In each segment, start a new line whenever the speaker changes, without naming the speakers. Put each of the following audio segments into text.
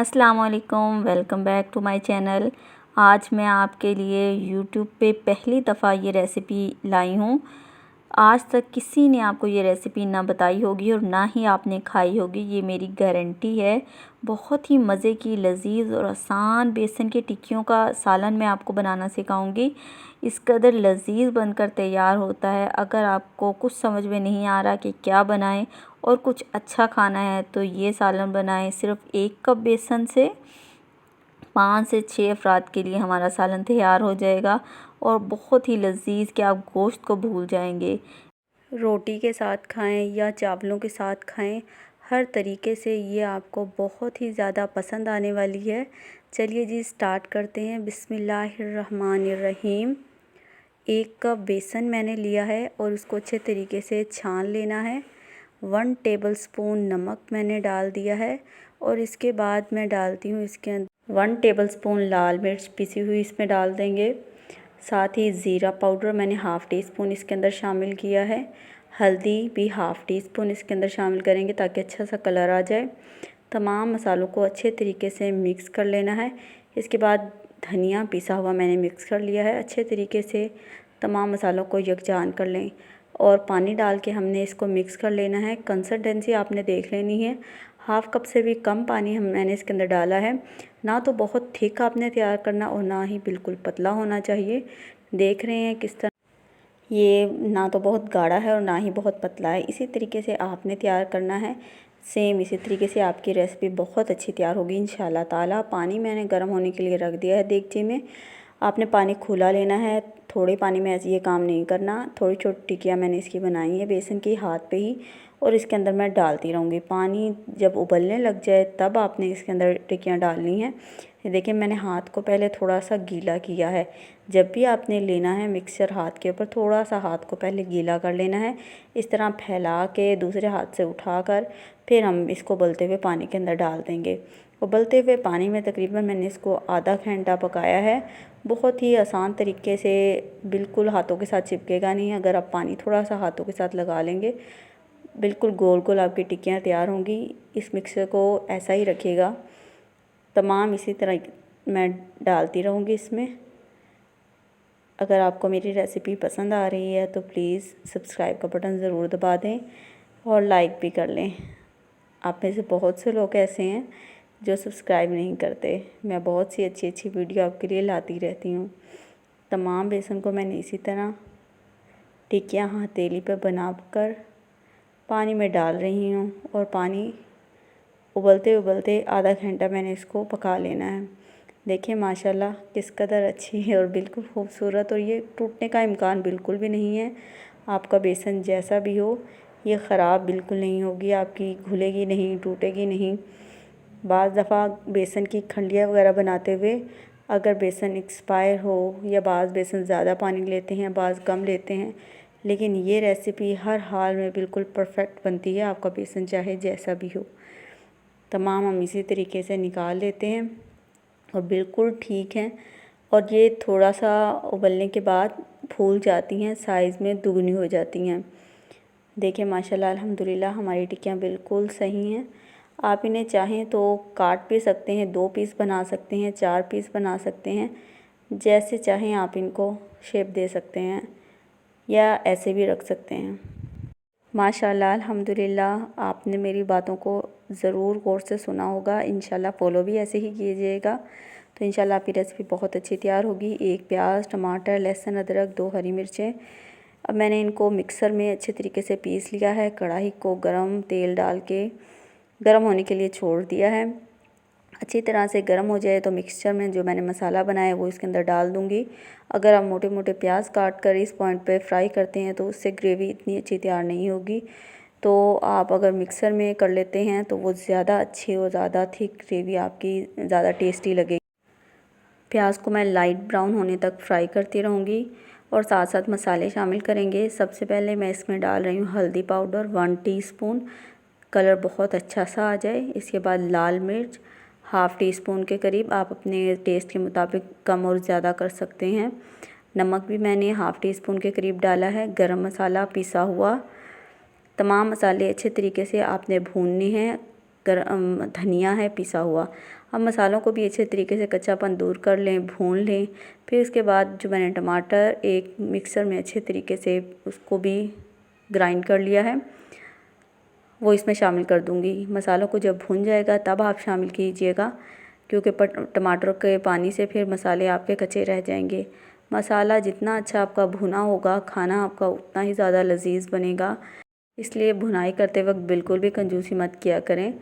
अस्सलामुअलैकुम, welcome back to my channel. आज मैं आपके लिए यूट्यूब पे पहली दफ़ा ये रेसिपी लाई हूँ। आज तक किसी ने आपको ये रेसिपी ना बताई होगी और ना ही आपने खाई होगी, ये मेरी गारंटी है। बहुत ही मज़े की लजीज और आसान बेसन की टिक्कियों का सालन मैं आपको बनाना सिखाऊंगी। इस कदर लजीज बनकर तैयार होता है। अगर आपको कुछ समझ में नहीं आ रहा कि क्या बनाएं और कुछ अच्छा खाना है तो ये सालन बनाएं। सिर्फ 1 कप बेसन से 5 से 6 अफराद के लिए हमारा सालन तैयार हो जाएगा और बहुत ही लजीज कि आप गोश्त को भूल जाएंगे। रोटी के साथ खाएं या चावलों के साथ खाएं, हर तरीके से ये आपको बहुत ही ज़्यादा पसंद आने वाली है। चलिए जी स्टार्ट करते हैं। बिस्मिल्लाहिर्रहमानिर्रहीम। 1 कप बेसन मैंने लिया है और उसको अच्छे तरीके से छान लेना है। 1 टेबलस्पून नमक मैंने डाल दिया है और इसके बाद मैं डालती हूँ इसके अंदर 1 टेबलस्पून लाल मिर्च पिसी हुई इसमें डाल देंगे। साथ ही ज़ीरा पाउडर मैंने हाफ़ टी स्पून इसके अंदर शामिल किया है। हल्दी भी हाफ़ टी स्पून इसके अंदर शामिल करेंगे ताकि अच्छा सा कलर आ जाए। तमाम मसालों को अच्छे तरीके से मिक्स कर लेना है। इसके बाद धनिया पिसा हुआ मैंने मिक्स कर लिया है। अच्छे तरीके से तमाम मसालों को यकजान कर लें और पानी डाल के हमने इसको मिक्स कर लेना है। कंसिस्टेंसी आपने देख लेनी है। हाफ़ कप से भी कम पानी मैंने इसके अंदर डाला है। ना तो बहुत थिक आपने तैयार करना और ना ही बिल्कुल पतला होना चाहिए। देख रहे हैं किस तरह ये ना तो बहुत गाढ़ा है और ना ही बहुत पतला है। इसी तरीके से आपने तैयार करना है। सेम इसी तरीके से आपकी रेसिपी बहुत अच्छी तैयार होगी इंशाल्लाह ताला। पानी मैंने गर्म होने के लिए रख दिया है देगची में। आपने पानी खुला लेना है। थोड़े पानी में ऐसे ये काम नहीं करना। थोड़ी छोटी टिक्कियाँ मैंने इसकी बनाई है बेसन की हाथ पे ही और इसके अंदर मैं डालती रहूँगी। पानी जब उबलने लग जाए तब आपने इसके अंदर टिक्कियाँ डालनी हैं। देखिए मैंने हाथ को पहले थोड़ा सा गीला किया है। जब भी आपने लेना है मिक्सचर हाथ के ऊपर थोड़ा सा हाथ को पहले गीला कर लेना है। इस तरह फैला के दूसरे हाथ से उठाकर फिर हम इसको उबलते हुए पानी के अंदर डाल देंगे। उबलते हुए पानी में तकरीबन मैंने इसको आधा घंटा पकाया है। बहुत ही आसान तरीके से, बिल्कुल हाथों के साथ चिपकेगा नहीं। अगर आप पानी थोड़ा सा हाथों के साथ लगा लेंगे बिल्कुल गोल गोल आपकी टिक्कियाँ तैयार होंगी। इस मिक्सर को ऐसा ही रखिएगा। तमाम इसी तरह मैं डालती रहूँगी इसमें। अगर आपको मेरी रेसिपी पसंद आ रही है तो प्लीज़ सब्सक्राइब का बटन ज़रूर दबा दें और लाइक भी कर लें। आप में से बहुत से लोग ऐसे हैं जो सब्सक्राइब नहीं करते। मैं बहुत सी अच्छी अच्छी वीडियो आपके लिए लाती रहती हूँ। तमाम बेसन को मैंने इसी तरह टिक्कियाँ हथेली पर बनाकर पानी में डाल रही हूँ और पानी उबलते उबलते आधा घंटा मैंने इसको पका लेना है। देखिए माशाल्लाह किस कदर अच्छी है और बिल्कुल खूबसूरत, और ये टूटने का इम्कान बिल्कुल भी नहीं है। आपका बेसन जैसा भी हो ये ख़राब बिल्कुल नहीं होगी आपकी, घुलेगी नहीं, टूटेगी नहीं। बाज़ दफ़ा बेसन की खंडिया वगैरह बनाते हुए अगर बेसन एक्सपायर हो या बाज़ बेसन ज़्यादा पानी लेते हैं बाज़ कम लेते हैं, लेकिन ये रेसिपी हर हाल में बिल्कुल परफेक्ट बनती है। आपका बेसन चाहे जैसा भी हो। तमाम हम इसी तरीके से निकाल लेते हैं और बिल्कुल ठीक है। और ये थोड़ा सा उबलने के बाद फूल जाती हैं, साइज़ में दुगनी हो जाती हैं। देखिए माशाल्लाह अल्हम्दुलिल्लाह हमारी टिक्कियाँ बिल्कुल सही हैं। आप इन्हें चाहें तो काट भी सकते हैं, 2 पीस बना सकते हैं, 4 पीस बना सकते हैं। जैसे चाहें आप इनको शेप दे सकते हैं या ऐसे भी रख सकते हैं। माशाल्लाह अल्हम्दुलिल्लाह आपने मेरी बातों को ज़रूर गौर से सुना होगा। इंशाल्लाह फ़ॉलो भी ऐसे ही कीजिएगा तो इंशाल्लाह आपकी रेसिपी बहुत अच्छी तैयार होगी। 1 प्याज, टमाटर, लहसुन, अदरक, 2 हरी मिर्चें। अब मैंने इनको मिक्सर में अच्छे तरीके से पीस लिया है। कढ़ाई को गरम तेल डाल के गरम होने के लिए छोड़ दिया है। अच्छी तरह से गर्म हो जाए तो मिक्सचर में जो मैंने मसाला बनाया है वो इसके अंदर डाल दूँगी। अगर आप मोटे मोटे प्याज काट कर इस पॉइंट पे फ्राई करते हैं तो उससे ग्रेवी इतनी अच्छी तैयार नहीं होगी। तो आप अगर मिक्सर में कर लेते हैं तो वो ज़्यादा अच्छी और ज़्यादा थिक ग्रेवी आपकी ज़्यादा टेस्टी लगेगी। प्याज को मैं लाइट ब्राउन होने तक फ्राई करती रहूँगी और साथ साथ मसाले शामिल करेंगे। सबसे पहले मैं इसमें डाल रही हूँ हल्दी पाउडर 1 टीस्पून, कलर बहुत अच्छा सा आ जाए। इसके बाद लाल मिर्च हाफ़ टी स्पून के करीब, आप अपने टेस्ट के मुताबिक कम और ज़्यादा कर सकते हैं। नमक भी मैंने हाफ़ टी स्पून के करीब डाला है। गरम मसाला पिसा हुआ। तमाम मसाले अच्छे तरीके से आपने भूनने हैं। धनिया है पिसा हुआ। अब मसालों को भी अच्छे तरीके से कच्चापन दूर कर लें, भून लें। फिर उसके बाद जो मैंने टमाटर एक मिक्सर में अच्छे तरीके से उसको भी ग्राइंड कर लिया है, वो इसमें शामिल कर दूंगी। मसालों को जब भून जाएगा तब आप शामिल कीजिएगा, क्योंकि टमाटर के पानी से फिर मसाले आपके कच्चे रह जाएंगे। मसाला जितना अच्छा आपका भुना होगा, खाना आपका उतना ही ज़्यादा लजीज बनेगा। इसलिए भुनाई करते वक्त बिल्कुल भी कंजूसी मत किया करें।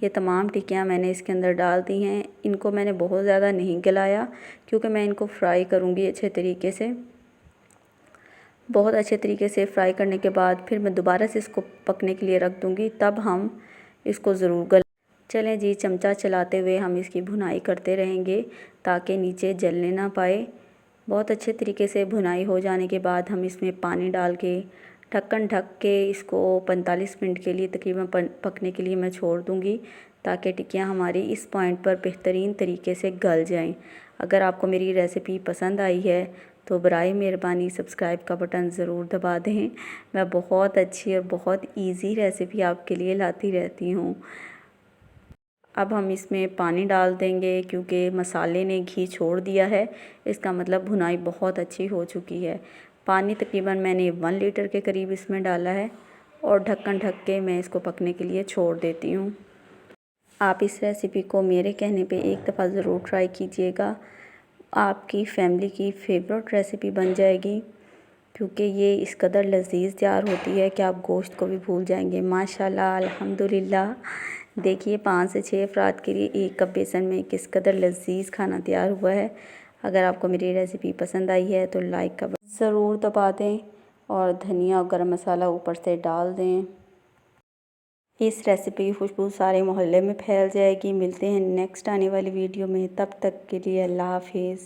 ये तमाम टिक्कियाँ मैंने इसके अंदर डाल दी हैं। इनको मैंने बहुत ज़्यादा नहीं गलाया, क्योंकि मैं इनको फ्राई करूँगी अच्छे तरीके से। बहुत अच्छे तरीके से फ्राई करने के बाद फिर मैं दोबारा से इसको पकने के लिए रख दूँगी, तब हम इसको ज़रूर चलें जी, चमचा चलाते हुए हम इसकी भुनाई करते रहेंगे ताकि नीचे जलने ना पाए। बहुत अच्छे तरीके से भुनाई हो जाने के बाद हम इसमें पानी डाल के ढक्कन ढक के इसको 45 मिनट के लिए तकरीबन पकने के लिए मैं छोड़ दूँगी, ताकि टिक्कियाँ हमारी इस पॉइंट पर बेहतरीन तरीके से गल जाएं। अगर आपको मेरी रेसिपी पसंद आई है तो बराए मेहरबानी सब्सक्राइब का बटन ज़रूर दबा दें। मैं बहुत अच्छी और बहुत ईजी रेसिपी आपके लिए लाती रहती हूँ। अब हम इसमें पानी डाल देंगे, क्योंकि मसाले ने घी छोड़ दिया है, इसका मतलब भुनाई बहुत अच्छी हो चुकी है। पानी तकरीबन मैंने 1 लीटर के करीब इसमें डाला है और ढक्कन ढक के मैं इसको पकने के लिए छोड़ देती हूँ। आप इस रेसिपी को मेरे कहने पे एक दफ़ा ज़रूर ट्राई कीजिएगा। आपकी फैमिली की फेवरेट रेसिपी बन जाएगी, क्योंकि ये इस कदर लजीज तैयार होती है कि आप गोश्त को भी भूल जाएंगे। माशाल्लाह, अल्हम्दुलिल्लाह। देखिए 5 से 6 अफराद के लिए 1 कप बेसन में किस कदर लजीज खाना तैयार हुआ है। अगर आपको मेरी रेसिपी पसंद आई है तो लाइक का बटन ज़रूर दबा दें और धनिया और गरम मसाला ऊपर से डाल दें। इस रेसिपी की खुशबू सारे मोहल्ले में फैल जाएगी। मिलते हैं नेक्स्ट आने वाली वीडियो में, तब तक के लिए अल्लाह हाफिज़।